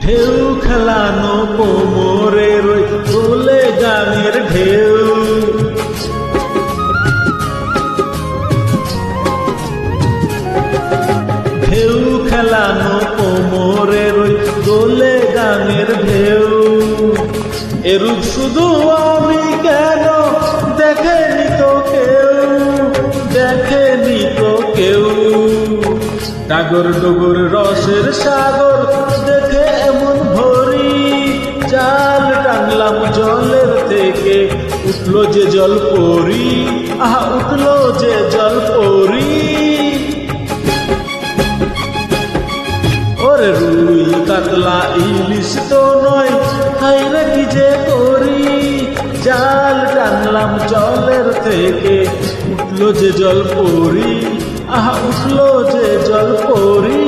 ঢেউ খেলানো কোমরের ওই দোলে গানের ঢেউ। ঢেউ খেলানো কোমরের ওই দোলে গানের ঢেউ। এরূপ শুধু আমি কেন, দেখেনি তো কেউ, দেখেনি তো কেউ। ডাগর ডগর রসের সাগর দেখে এমন ভরি, জাল টানলাম জলের থেকে, উঠলো যে জল পরি, আহা উঠলো যে জল পরি। ওরে রুই কাতলা ইলিশ তো নয়, হায়রে কি যে করি, জাল টানলাম জলের থেকে, উঠলো যে জল পরি, আহা উঠলো যে জল পরি।